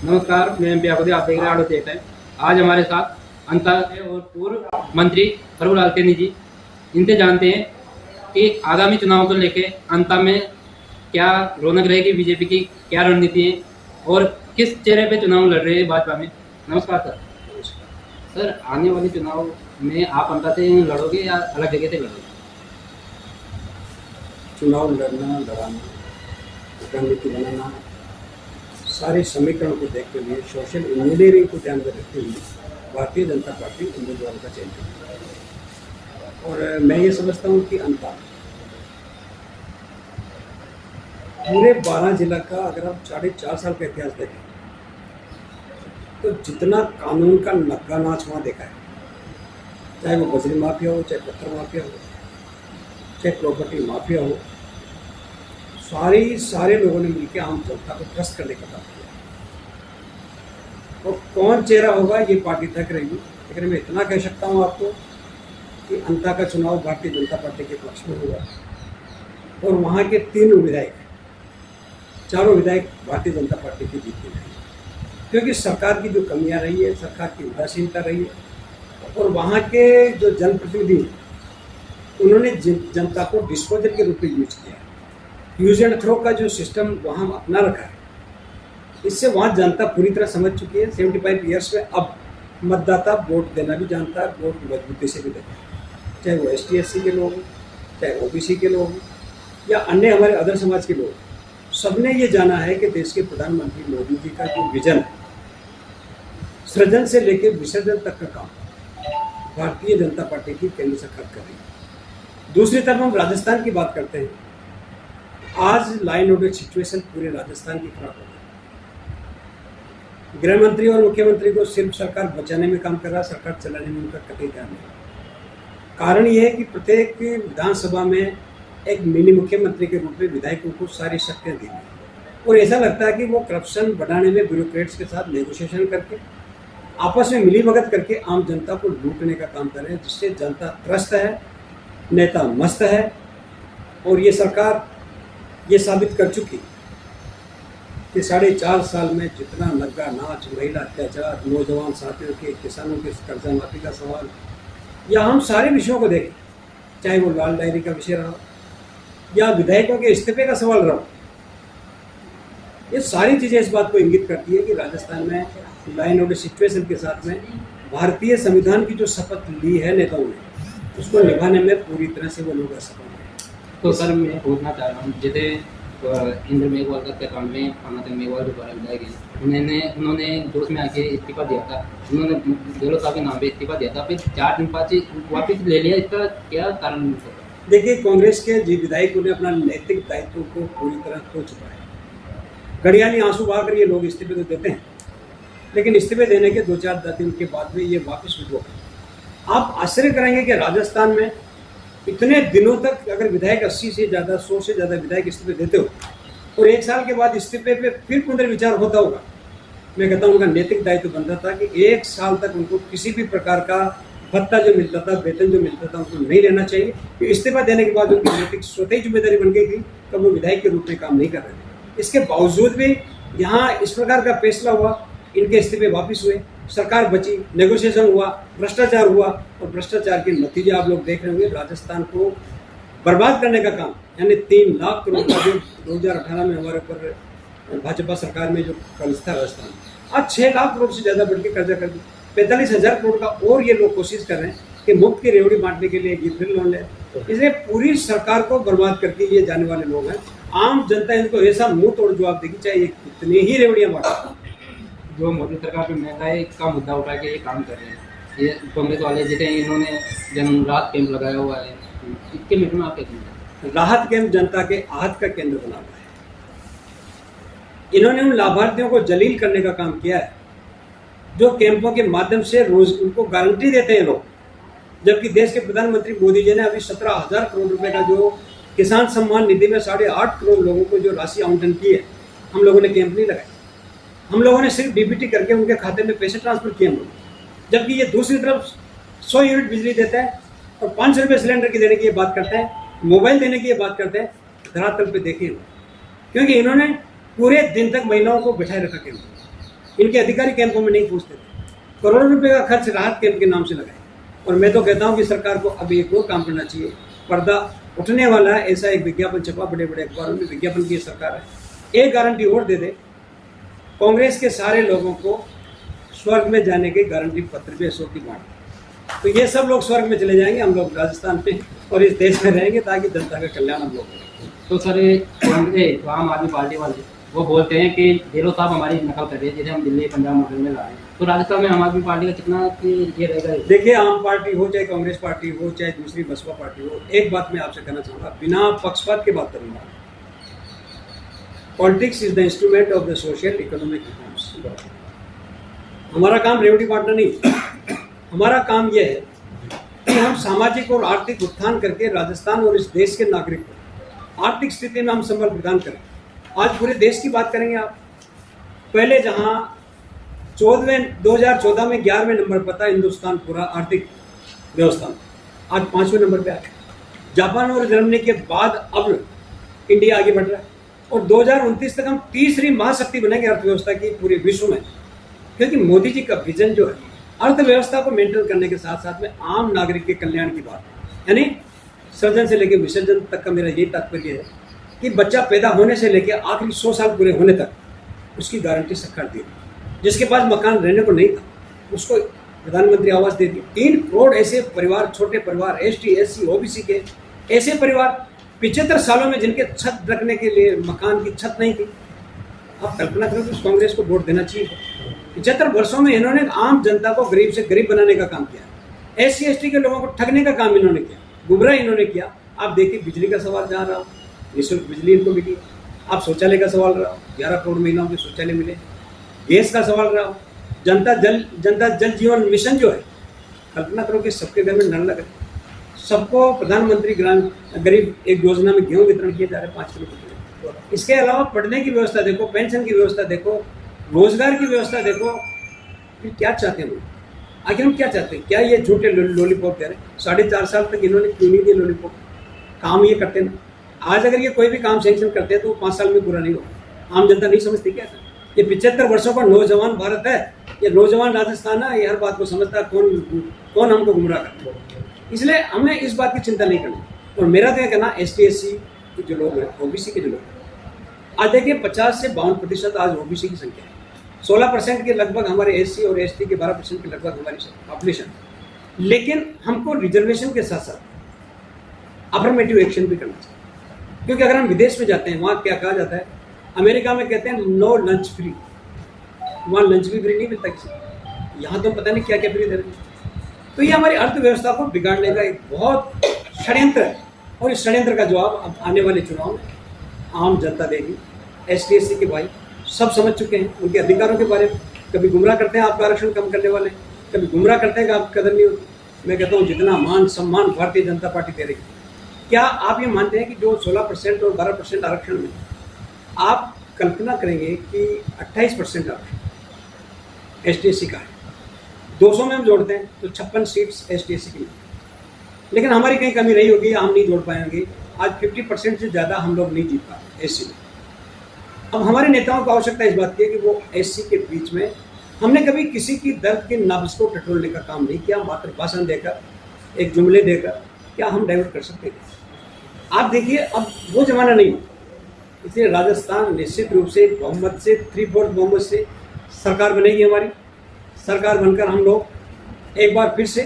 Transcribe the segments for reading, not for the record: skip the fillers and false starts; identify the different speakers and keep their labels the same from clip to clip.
Speaker 1: नमस्कार, मैं व्याकुदी, आप देख रहे हैं आड़ो थिएटर है। आज हमारे साथ अंतर और पूर्व मंत्री प्रभुलाल सैनी जी। इनसे जानते हैं कि आगामी चुनाव को लेके अंता में क्या रौनक रहेगी, बीजेपी की क्या रणनीति है और किस चेहरे पे चुनाव लड़ रहे हैं भाजपा में। नमस्कार सर। सर, आने वाले चुनाव में आप अंता से लड़ोगे या अलग जगह से लड़ोगे?
Speaker 2: चुनाव लड़ना, लड़ाना, रणनीति बनाना, सारे समीकरण को देखते हुए, सोशल इंजीनियरिंग को ध्यान में रखते हुए भारतीय जनता पार्टी उम्मीदवारों का चयन करेगी। और मैं ये समझता हूँ कि अंता पूरे 12 जिला का अगर आप 4.5 साल का इतिहास देखें तो जितना कानून का नग्गा नाच वहाँ देखा है, चाहे वो बजरी माफिया हो, चाहे पत्थर माफिया हो, चाहे प्रॉपर्टी माफिया हो, सारे लोगों ने मिलकर आम जनता को ट्रस्ट करने का काम किया। और कौन चेहरा होगा ये पार्टी तय करेगी। लेकिन मैं इतना कह सकता हूँ आपको कि अंता का चुनाव भारतीय जनता पार्टी के पक्ष में होगा और वहाँ के 3 विधायक, 4 विधायक भारतीय जनता पार्टी की जीत में रहेंगे, क्योंकि सरकार की जो कमियाँ रही है, सरकार की उदासीनता रही है और वहाँ के जो जनप्रतिनिधि उन्होंने जनता को डिस्पोजल के रूप में यूज किया है। यूज एंड थ्रो का जो सिस्टम वहाँ अपना रखा है, इससे वहाँ जनता पूरी तरह समझ चुकी है। 75 ईयर्स में अब मतदाता वोट देना भी जानता है, वोट मजबूती से भी देता है, चाहे वो ST/SC के लोग हों, चाहे OBC के लोग हों या अन्य हमारे अदर समाज के लोग। सबने ये जाना है कि देश के प्रधानमंत्री मोदी जी का जो विजन है, सृजन से लेकर विसर्जन तक का काम भारतीय जनता पार्टी की केंद्र सरकार कर रही है। दूसरी तरफ हम राजस्थान की बात करते हैं। आज लाइन ऑर्डर सिचुएशन पूरे राजस्थान की खराब हो गई। गृह मंत्री और मुख्यमंत्री को सिर्फ सरकार बचाने में काम कर रहा है, सरकार चलाने में उनका कतई ध्यान नहीं। कारण ये है कि प्रत्येक विधानसभा में एक मिनी मुख्यमंत्री के रूप में विधायकों को सारी शक्तियाँ दी गई और ऐसा लगता है कि वो करप्शन बढ़ाने में ब्यूरोक्रेट्स के साथ नेगोशिएशन करके आपस में मिलीभगत करके आम जनता को लूटने का काम कर रहे हैं, जिससे जनता त्रस्त है, नेता मस्त है। और ये सरकार ये साबित कर चुकी कि 4.5 साल में जितना नग्गा नाच, महिला अत्याचार, नौजवान साथियों के, किसानों के कर्जा माफी का सवाल, या हम सारे विषयों को देखें, चाहे वो लाल डायरी का विषय रहा या विधायकों के इस्तीफे का सवाल रहा, ये सारी चीज़ें इस बात को इंगित करती है कि राजस्थान में लाइन ऑर्डर सिचुएशन के साथ में भारतीय संविधान की जो शपथ ली है नेताओं ने, उसको निभाने में पूरी तरह से वो लोग असफल हैं।
Speaker 1: तो सर, मैं पूछना चाह रहा हूँ, जैसे इंद्र मेघवाल का अकाउंट में पानाचंद मेघवाल दोबारा विधायक हैं, उन्होंने जोश में आके इस्तीफा दिया था, उन्होंने गहलोत साहब के नाम पे इस्तीफा दिया था, फिर 4 दिन बाद वापस ले लिया। इसका क्या कारण होगा?
Speaker 2: देखिए, कांग्रेस के जी विधायकों ने अपना नैतिक दायित्व को पूरी तरह खो चुका है। घड़ियाली आंसू बहाकर ये लोग इस्तीफे तो देते हैं, लेकिन इस्तीफे देने के 2-4 दिन के बाद में ये वापस विड्रॉ। आप आश्चर्य करेंगे कि राजस्थान में इतने दिनों तक अगर विधायक 80 से ज़्यादा, 100 से ज़्यादा विधायक इस्तीफे देते हो और 1 साल के बाद इस्तीफे पे फिर पुनर्विचार होता होगा। मैं कहता हूँ उनका नैतिक दायित्व बनता था कि 1 साल तक उनको किसी भी प्रकार का भत्ता जो मिलता था, वेतन जो मिलता था, उनको नहीं लेना चाहिए। कि इस्तीफा देने के बाद उनकी नैतिक स्वतः जिम्मेदारी बन गई थी, तो वो विधायक के रूप में काम नहीं कर रहे थे। इसके बावजूद भी यहाँ इस प्रकार का फैसला हुआ, इनके इस्तीफे वापस हुए, सरकार बची, नेगोशिएशन हुआ, भ्रष्टाचार हुआ और भ्रष्टाचार के नतीजे आप लोग देख रहे होंगे। राजस्थान को बर्बाद करने का काम, यानी 3 लाख करोड़ का जो 2018 में हमारे ऊपर भाजपा सरकार में जो कर्ज था राजस्थान, आज 6 लाख करोड़ से ज़्यादा बढ़ के कर्जा कर दिया। 45,000 करोड़ का और ये लोग कोशिश कर रहे हैं कि मुफ्त की रेवड़ी बांटने के लिए ये फिर लोन ले। इसलिए पूरी सरकार को बर्बाद करके ये जाने वाले लोग हैं। आम जनता इनको ऐसा मुंह तोड़ जवाब देगी, चाहे ये कितनी ही रेवड़ियाँ बांटे।
Speaker 1: जो मोदी सरकार पे महंगाई का मुद्दा उठा के ये काम कर रहे हैं, ये कांग्रेस वाले जैसे इन्होंने जन राहत कैंप लगाया हुआ है, इसके मित्र में आप क्या कहते हैं?
Speaker 2: राहत कैंप जनता के आहत का केंद्र बना हुआ है। इन्होंने उन लाभार्थियों को जलील करने का काम किया है जो कैंपों के माध्यम से रोज उनको गारंटी देते हैं लोग, जबकि देश के प्रधानमंत्री मोदी जी ने अभी 17,000 करोड़ रुपए का जो किसान सम्मान निधि में 8.5 करोड़ लोगों को जो राशि आवंटन की है, हम लोगों ने कैंप नहीं लगाए। हम लोगों ने सिर्फ DBT करके उनके खाते में पैसे ट्रांसफर किए हम लोग। जबकि ये दूसरी तरफ 100 यूनिट बिजली देता है और 500 रुपये सिलेंडर की देने की ये बात करते हैं, मोबाइल देने की ये बात करते हैं। धरातल पे देखिए, क्योंकि इन्होंने पूरे दिन तक महिलाओं को बिठाए रखा केंद्र। इनके अधिकारी कैंपों में नहीं पहुंचते थे। करोड़ों रुपए का खर्च राहत कैंप के नाम से लगाए। और मैं तो कहता हूं कि सरकार को अब एक और काम करना चाहिए। पर्दा उठने वाला है, ऐसा एक विज्ञापन छपा, बड़े बड़े अखबारों में विज्ञापन की सरकार है। एक गारंटी और दे दे, कांग्रेस के सारे लोगों को स्वर्ग में जाने के गारंटी पत्र भी अशोक की बांट, तो ये सब लोग स्वर्ग में चले जाएंगे, हम लोग राजस्थान में और इस देश में रहेंगे, ताकि जनता का कल्याण हम लोग करें।
Speaker 1: तो सर कांग्रेस आम आदमी पार्टी वाले वो बोलते हैं कि ढेरों साहब हमारी नकल कर रहे हैं, जैसे हम दिल्ली पंजाब मॉडल में ला रहे हैं, तो राजस्थान में आम आदमी पार्टी का कितना ये रहेगा?
Speaker 2: देखिए, आम पार्टी हो चाहे कांग्रेस पार्टी हो चाहे दूसरी बसपा पार्टी हो, एक बात मैं आपसे कहना चाहूँगा, बिना पक्षपात के बात करूँगा। Politics is the instrument of the social economic reforms. हमारा काम रेवड़ी बांटना नहीं, हमारा काम यह है कि हम सामाजिक और आर्थिक उत्थान करके राजस्थान और इस देश के नागरिक को आर्थिक स्थिति में हम संबल प्रदान करें। आज पूरे देश की बात करेंगे आप, पहले जहां 2014 में 11वें नंबर पर था हिंदुस्तान पूरा आर्थिक व्यवस्था में, आज 5वें नंबर पे आ गया। जापान और जर्मनी के बाद अब इंडिया आगे बढ़ रहा है और 2029 तक हम तीसरी महाशक्ति बनेंगे अर्थव्यवस्था की पूरे विश्व में, क्योंकि मोदी जी का विजन जो है अर्थव्यवस्था को मेंटेन करने के साथ साथ में आम नागरिक के कल्याण की बात है। यानी सृजन से लेकर विसर्जन तक का मेरा यही तात्पर्य है कि बच्चा पैदा होने से लेकर आखिरी 100 साल पूरे होने तक उसकी गारंटी सरकार दे दी। जिसके पास मकान रहने को नहीं था उसको प्रधानमंत्री आवास दे दी। 3 करोड़ ऐसे परिवार, छोटे परिवार, ST SC OBC के ऐसे परिवार 75 सालों में जिनके छत रखने के लिए मकान की छत नहीं थी। आप कल्पना करो कि उस कांग्रेस को वोट देना चाहिए। 75 वर्षों में इन्होंने आम जनता को गरीब से गरीब बनाने का काम किया, SC ST के लोगों को ठगने का काम इन्होंने किया, गुमराह इन्होंने किया। आप देखिए, बिजली का सवाल जहाँ रहा, निःशुल्क बिजली इनको मिली। आप शौचालय का सवाल रहा, 11 करोड़ महिलाओं के शौचालय मिले। गैस का सवाल रहा, जनता जल जीवन मिशन जो है, कल्पना करो कि सबके घर में नल लगे, सबको प्रधानमंत्री गरीब एक योजना में गेहूं वितरण किए जा रहे 5 किलो प्रति। इसके अलावा पढ़ने की व्यवस्था देखो, पेंशन की व्यवस्था देखो, रोजगार की व्यवस्था देखो। फिर क्या चाहते हैं? आखिर हम क्या चाहते हैं? क्या ये झूठे लॉलीपॉप दे रहे हैं? 4.5 साल तक इन्होंने क्यों नहीं दिए लॉलीपॉप? काम ये करते ना। आज अगर ये कोई भी काम सैंक्शन करते हैं तो 5 साल में पूरा नहीं होगा। आम जनता नहीं समझती क्या? ये 75 वर्षों का नौजवान भारत है, ये नौजवान राजस्थान है, ये हर बात को समझता है। कौन हमको गुमराह करता है? इसलिए हमें इस बात की चिंता नहीं करनी। और मेरा तो यह कहना, ST SC के जो लोग हैं, OBC के जो लोग हैं, आज देखिए 50 से 52% आज OBC की संख्या है। 16% के लगभग हमारे SC और ST के 12% के लगभग हमारी पॉपुलेशन। लेकिन हमको रिजर्वेशन के साथ साथ अफर्मेटिव एक्शन भी करना चाहिए, क्योंकि अगर हम विदेश में जाते हैं, वहाँ क्या कहा जाता है, अमेरिका में कहते हैं नो लंच फ्री, वहाँ लंच भी फ्री नहीं मिलता किसी। यहाँ तो पता नहीं क्या क्या फ्री दे रहे हैं। तो ये हमारी अर्थव्यवस्था को बिगाड़ने का एक बहुत षड्यंत्र है, और इस षड्यंत्र का जवाब अब आने वाले चुनाव में आम जनता देगी। ST SC के भाई सब समझ चुके हैं उनके अधिकारों के बारे में। कभी गुमराह करते हैं आपका आरक्षण कम करने वाले, कभी गुमराह करते हैं कि आपकी कदर नहीं होती। मैं कहता हूँ जितना मान सम्मान भारतीय जनता पार्टी दे रही है, क्या आप ये मानते हैं कि जो 16% और 12% आरक्षण में आप कल्पना करेंगे कि 28% आरक्षण ST SC का है, 200 में हम जोड़ते हैं तो 56 सीट्स ST SC की। लेकिन हमारी कहीं कमी रही होगी, हम नहीं जोड़ पाएंगे। आज 50% से ज़्यादा हम लोग नहीं जीत पाए SC में। अब हमारे नेताओं को आवश्यकता इस बात की है कि वो SC के बीच में, हमने कभी किसी की दर्द के नब्ज को टटोलने का काम नहीं किया। मात्र भाषण देकर, एक जुमले देकर क्या हम डाइवर्ट कर सकते हैं? आप देखिए, अब वो जमाना नहीं। इसलिए राजस्थान निश्चित रूप से बहुमत से, 3/4 बहुमत से सरकार बनेगी हमारी। सरकार बनकर हम लोग एक बार फिर से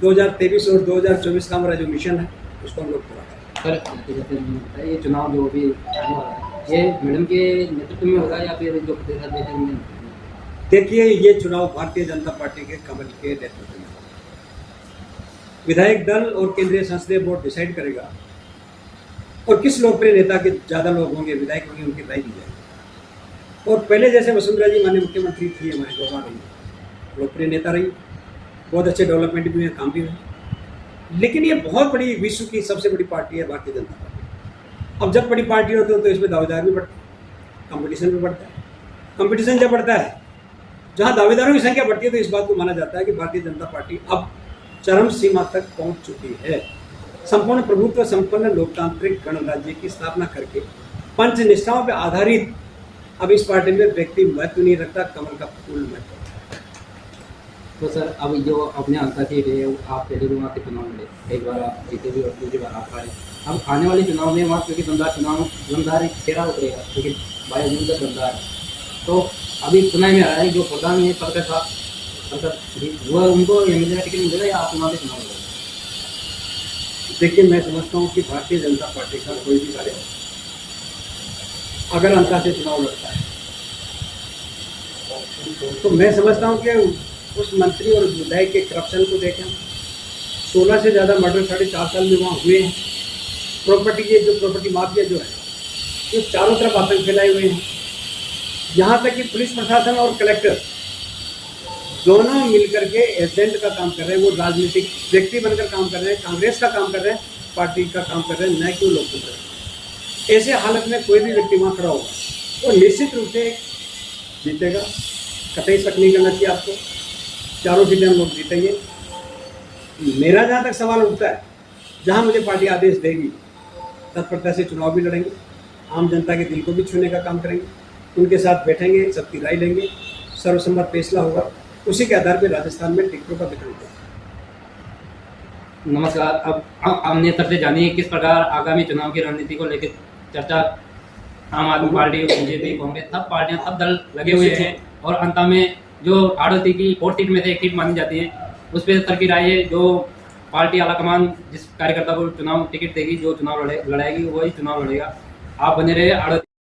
Speaker 2: 2023 और 2024 का हमारा जो मिशन है उसको हम लोग पूरा करें।
Speaker 1: सर, ये चुनाव जो भी आने वाला है, ये मैडम के नेतृत्व में होगा या फिर जो प्रदेश अध्यक्ष में?
Speaker 2: देखिए, ये चुनाव भारतीय जनता पार्टी के कमल के नेतृत्व में होगा। विधायक दल और केंद्रीय संसदीय बोर्ड डिसाइड करेगा, और किस लोकप्रिय नेता के ज़्यादा लोग होंगे, विधायक होंगे, उनकी राय दी जाएगी। और पहले जैसे वसुंधरा जी माननीय मुख्यमंत्री थी, हमारे गोवा रही, लोकप्रिय नेता रही, बहुत अच्छे डेवलपमेंट भी हुए, काम भी हुए। लेकिन ये बहुत बड़ी, विश्व की सबसे बड़ी पार्टी है भारतीय जनता पार्टी। अब जब बड़ी पार्टी होती है तो इसमें दावेदार भी बढ़ते हैं, कंपटीशन भी बढ़ता है। कंपटीशन जब बढ़ता है, जहाँ दावेदारों की संख्या बढ़ती है, तो इस बात को माना जाता है कि भारतीय जनता पार्टी अब चरम सीमा तक पहुँच चुकी है। संपूर्ण प्रभुत्व संपन्न लोकतांत्रिक गणराज्य की स्थापना करके पंच निष्ठाओं पर आधारित अब इस पार्टी में व्यक्ति महत्व नहीं रखता, कमल का फूल महत्व।
Speaker 1: तो सर अब जो अपने अंतर सीट है आप पहले भी वहाँ के चुनाव लड़े, एक बार आप जीते भी और दूसरी बार आप आए। अब आने वाले चुनाव में वहाँ क्योंकि दमदार एक चेहरा उतरेगा, क्योंकि भाई अभी का दमदार है। तो अभी सुनाई में आ रहा है जो प्रधान है सरकार साहब वो उनको एमएलए टिकट मिलेगा या आप चुनाव के चुनाव लड़ेगा?
Speaker 2: देखिए, मैं समझता हूँ कि भारतीय जनता पार्टी का कोई भी कार्य अगर अंता से चुनाव लड़ता है तो मैं समझता हूँ कि उस मंत्री और विधायक के करप्शन को देखें। 16 से ज़्यादा मर्डर 4.5 साल में वहाँ हुए हैं। प्रॉपर्टी के जो प्रॉपर्टी माफिया जो है ये चारों तरफ आतंक फैलाए हुए हैं। यहाँ तक कि पुलिस प्रशासन और कलेक्टर दोनों मिलकर के एजेंट का काम कर रहे हैं, वो राजनीतिक व्यक्ति बनकर काम कर रहे हैं, कांग्रेस का काम कर रहे हैं, पार्टी का काम कर रहे हैं, न कि वो लोकतंत्र। ऐसे हालत में कोई भी व्यक्ति वहाँ खड़ा होगा वो निश्चित रूप से जीतेगा, कतई शक नहीं करना चाहिए आपको। चारों सीटें हम लोग जीतेंगे। मेरा जहाँ तक सवाल उठता है, जहाँ मुझे पार्टी आदेश देगी तत्परता से चुनाव भी लड़ेंगे, आम जनता के दिल को भी छूने का काम करेंगे, उनके साथ बैठेंगे, सबकी राय लेंगे, सर्वसम्मत फैसला होगा, उसी के आधार पर राजस्थान में टिकटों का वितरण होगा।
Speaker 1: नमस्कार। अब हमने सबसे जानिए किस प्रकार आगामी चुनाव की रणनीति को लेकर चर्चा आम आदमी पार्टी, बीजेपी, कांग्रेस सब पार्टियां सब दल लगे हुए हैं और अंत में जो आड़ोती की 4 सीट में से एक सीट मानी जाती है उस पर सर की राय है। जो पार्टी आलाकमान जिस कार्यकर्ता को चुनाव टिकट देगी, जो चुनाव लड़ाएगी वही चुनाव लड़ेगा। आप बने रहे आड़ोती।